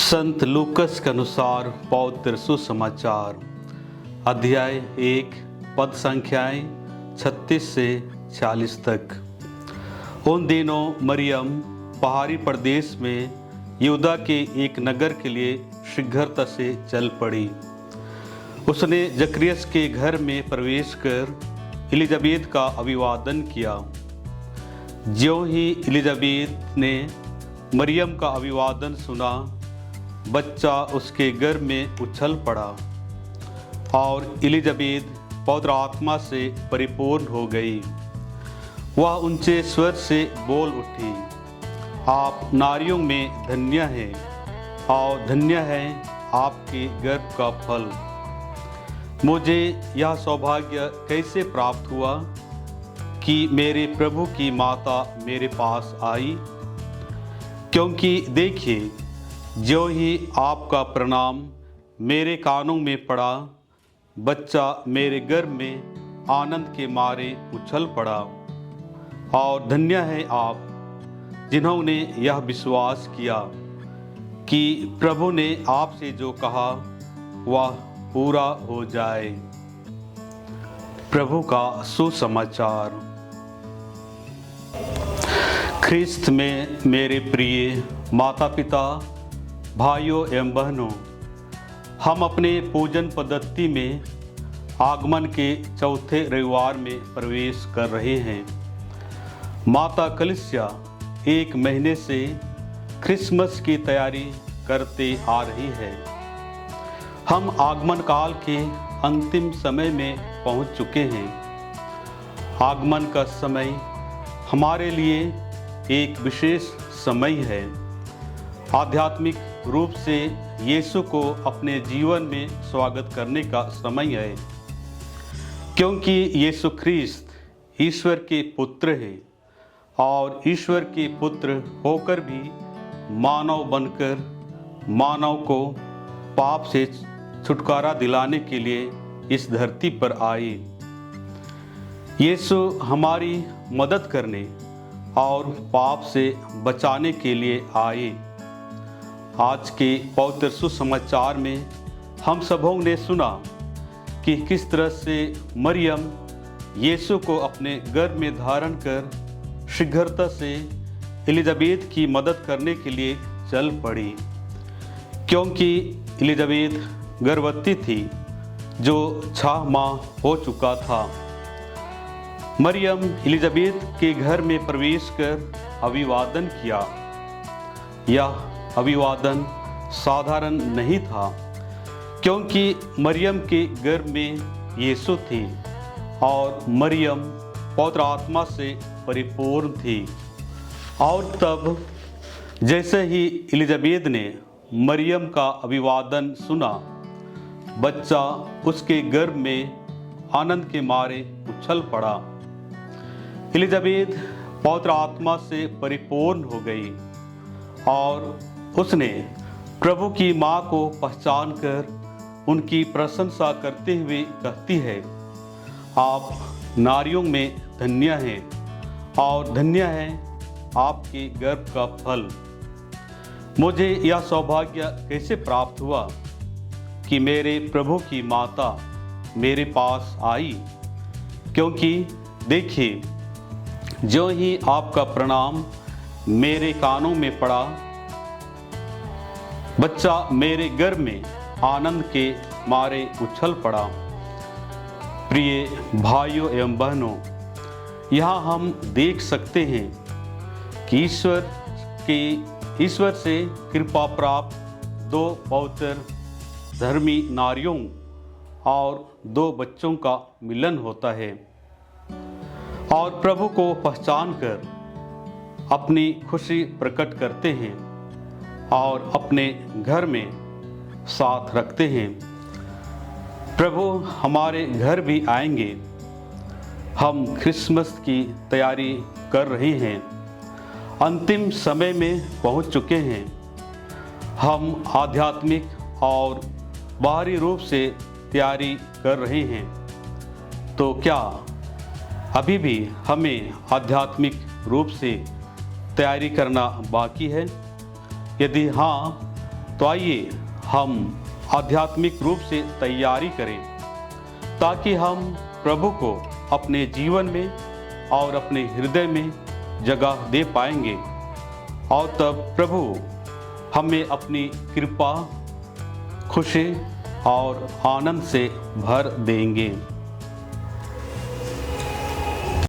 संत लूकस के अनुसार पवित्र सुसमाचार अध्याय 1 पद संख्याएं 36 से 46 तक। उन दिनों मरियम पहाड़ी प्रदेश में यहूदा के एक नगर के लिए शीघ्रता से चल पड़ी। उसने जकरियस के घर में प्रवेश कर एलिजाबेत का अभिवादन किया। ज्यों ही एलिजाबेत ने मरियम का अभिवादन सुना, बच्चा उसके गर्भ में उछल पड़ा और एलिजाबेत पवित्र आत्मा से परिपूर्ण हो गई। वह ऊंचे स्वर से बोल उठी, आप नारियों में धन्य हैं और धन्य है आपके गर्भ का फल। मुझे यह सौभाग्य कैसे प्राप्त हुआ कि मेरे प्रभु की माता मेरे पास आई? क्योंकि देखिए, ज्यों ही आपका प्रणाम मेरे कानों में पड़ा, बच्चा मेरे गर्भ में आनंद के मारे उछल पड़ा। और धन्य है आप जिन्होंने यह विश्वास किया कि प्रभु ने आपसे जो कहा वह पूरा हो जाए। प्रभु का सुसमाचार। ख्रिस्त में मेरे प्रिय माता पिता, भाइयों एवं बहनों, हम अपने पूजन पद्धति में आगमन के चौथे रविवार में प्रवेश कर रहे हैं। माता कलीसिया 1 महीने से क्रिसमस की तैयारी करते आ रही है। हम आगमन काल के अंतिम समय में पहुंच चुके हैं। आगमन का समय हमारे लिए एक विशेष समय है। आध्यात्मिक रूप से यीशु को अपने जीवन में स्वागत करने का समय है, क्योंकि यीशु ख्रिस्त ईश्वर के पुत्र है और ईश्वर के पुत्र होकर भी मानव बनकर मानव को पाप से छुटकारा दिलाने के लिए इस धरती पर आए। यीशु हमारी मदद करने और पाप से बचाने के लिए आए। आज के पवित्र सुसमाचार में हम सबों ने सुना कि किस तरह से मरियम यीशु को अपने गर्भ में धारण कर शीघ्रता से एलिजाबेत की मदद करने के लिए चल पड़ी, क्योंकि एलिजाबेत गर्भवती थी जो 6 माह हो चुका था। मरियम एलिजाबेत के घर में प्रवेश कर अभिवादन किया। यह अभिवादन साधारण नहीं था, क्योंकि मरियम के गर्भ में यीशु थी और मरियम पवित्र आत्मा से परिपूर्ण थी। और तब जैसे ही एलिजाबेत ने मरियम का अभिवादन सुना, बच्चा उसके गर्भ में आनंद के मारे उछल पड़ा। एलिजाबेत पवित्र आत्मा से परिपूर्ण हो गई और उसने प्रभु की माँ को पहचान कर उनकी प्रशंसा करते हुए कहती है, आप नारियों में धन्य हैं और धन्य है आपके गर्भ का फल। मुझे यह सौभाग्य कैसे प्राप्त हुआ कि मेरे प्रभु की माता मेरे पास आई? क्योंकि देखिए, ज्यों ही आपका प्रणाम मेरे कानों में पड़ा, बच्चा मेरे गर्भ में आनंद के मारे उछल पड़ा। प्रिय भाइयों एवं बहनों, यहाँ हम देख सकते हैं कि ईश्वर से कृपा प्राप्त 2 पवित्र धर्मी नारियों और 2 बच्चों का मिलन होता है और प्रभु को पहचान कर अपनी खुशी प्रकट करते हैं और अपने घर में साथ रखते हैं। प्रभु हमारे घर भी आएंगे। हम क्रिसमस की तैयारी कर रहे हैं। अंतिम समय में पहुंच चुके हैं। हम आध्यात्मिक और बाहरी रूप से तैयारी कर रहे हैं। तो क्या अभी भी हमें आध्यात्मिक रूप से तैयारी करना बाकी है? यदि हाँ, तो आइए हम आध्यात्मिक रूप से तैयारी करें ताकि हम प्रभु को अपने जीवन में और अपने हृदय में जगह दे पाएंगे और तब प्रभु हमें अपनी कृपा, खुशी और आनंद से भर देंगे।